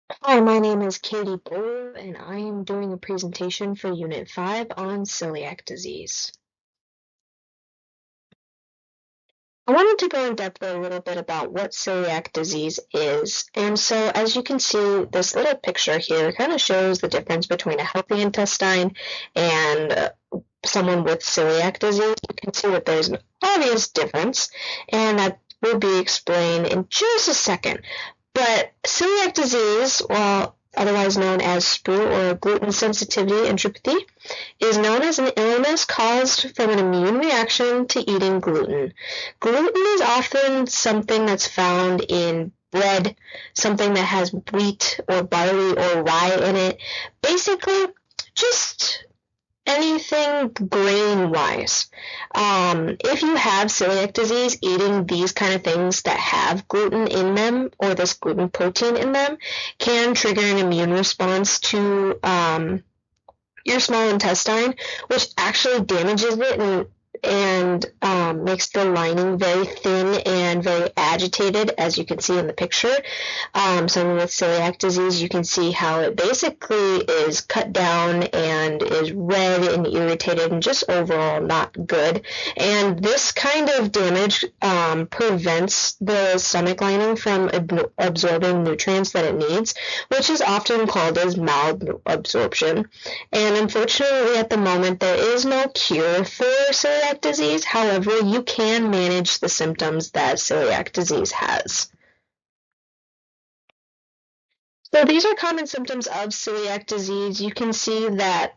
Hi, my name is Katie Beaulieu, and I am doing a presentation for Unit 5 on celiac disease. I wanted to go in depth a little bit about what celiac disease is. And so, as you can see, this little picture here kind of shows the difference between a healthy intestine and someone with celiac disease. You can see that there's an obvious difference, and that will be explained in just a second. But celiac disease, well, otherwise known as SPRU or gluten sensitivity enteropathy, is known as an illness caused from an immune reaction to eating gluten. Gluten is often something that's found in bread, something that has wheat or barley or rye in it. Basically, just anything grain-wise. If you have celiac disease, eating these kind of things that have gluten in them or this gluten protein in them can trigger an immune response to your small intestine, which actually damages it and makes the lining very thin and very agitated, as you can see in the picture. Someone with celiac disease, you can see how it basically is cut down and is red and irritated and just overall not good. And this kind of damage prevents the stomach lining from absorbing nutrients that it needs, which is often called as malabsorption. And unfortunately, at the moment, there is no cure for celiac disease. However, you can manage the symptoms that celiac disease has. So these are common symptoms of celiac disease. You can see that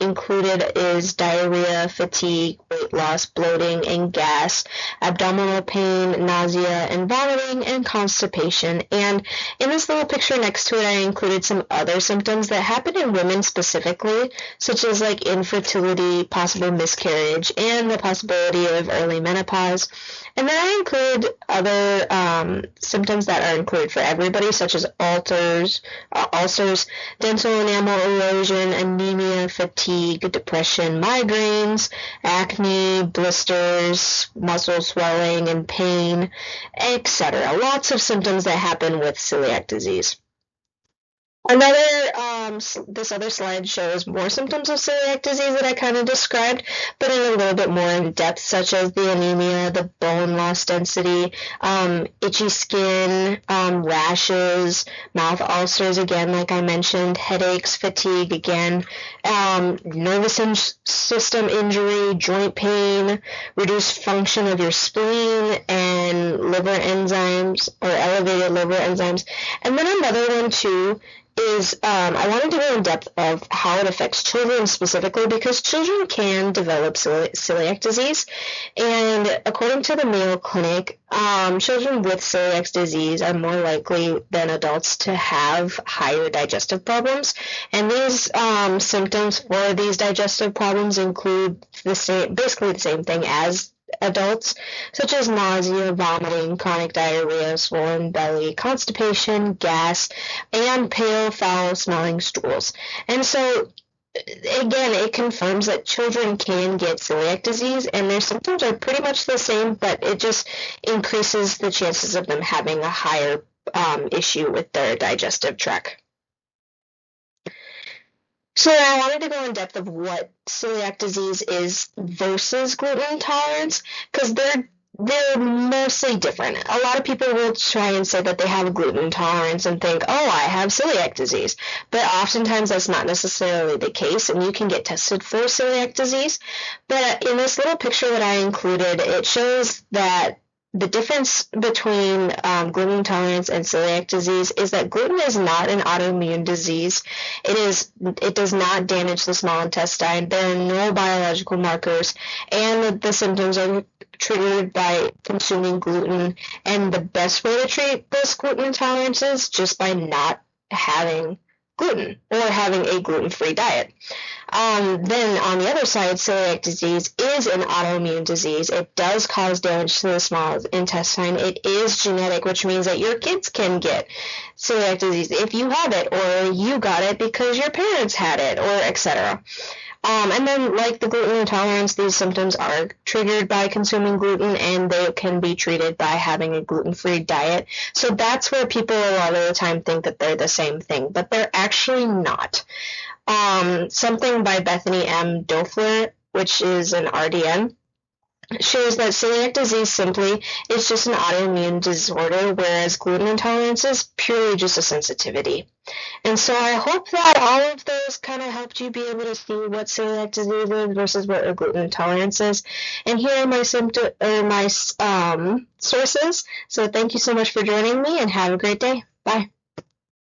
included is diarrhea, fatigue, weight loss, bloating, and gas, abdominal pain, nausea, and vomiting, and constipation. And in this little picture next to it, I included some other symptoms that happen in women specifically, such as like infertility, possible miscarriage, and the possibility of early menopause. And then I include other symptoms that are included for everybody, such as ulcers, dental enamel erosion, anemia, fatigue, depression, migraines, acne, blisters, muscle swelling and pain, etc. Lots of symptoms that happen with celiac disease. This other slide shows more symptoms of celiac disease that I kind of described, but in a little bit more in depth, such as the anemia, the bone loss density, itchy skin, rashes, mouth ulcers, again, like I mentioned, headaches, fatigue, again, nervous system injury, joint pain, reduced function of your spleen, and liver enzymes, or elevated liver enzymes. And then another one, too, is I wanted to go in depth of how it affects children specifically, because children can develop celiac disease. And according to the Mayo Clinic, children with celiac disease are more likely than adults to have higher digestive problems. And these symptoms for these digestive problems include basically the same thing as adults, such as nausea, vomiting, chronic diarrhea, swollen belly, constipation, gas, and pale, foul-smelling stools. And so, again, it confirms that children can get celiac disease, and their symptoms are pretty much the same, but it just increases the chances of them having a higher issue with their digestive tract. So I wanted to go in depth of what celiac disease is versus gluten intolerance, because they're mostly different. A lot of people will try and say that they have gluten intolerance and think, oh, I have celiac disease. But oftentimes that's not necessarily the case, and you can get tested for celiac disease. But in this little picture that I included, it shows that the difference between gluten intolerance and celiac disease is that gluten is not an autoimmune disease. It does not damage the small intestine. There are no biological markers, and the symptoms are triggered by consuming gluten. And the best way to treat this gluten intolerance is just by not having gluten or having a gluten-free diet. Then on the other side, celiac disease is an autoimmune disease. It does cause damage to the small intestine. It is genetic, which means that your kids can get celiac disease if you have it, or you got it because your parents had it, or etc. And then, like the gluten intolerance, these symptoms are triggered by consuming gluten, and they can be treated by having a gluten-free diet. So that's where people a lot of the time think that they're the same thing, but they're actually not. Something by Bethany M. Doeffler, which is an RDN, shows that celiac disease simply is just an autoimmune disorder, whereas gluten intolerance is purely just a sensitivity. And so I hope that all of those kind of helped you be able to see what celiac disease is versus what a gluten intolerance is. And here are my sources. So thank you so much for joining me, and have a great day. Bye.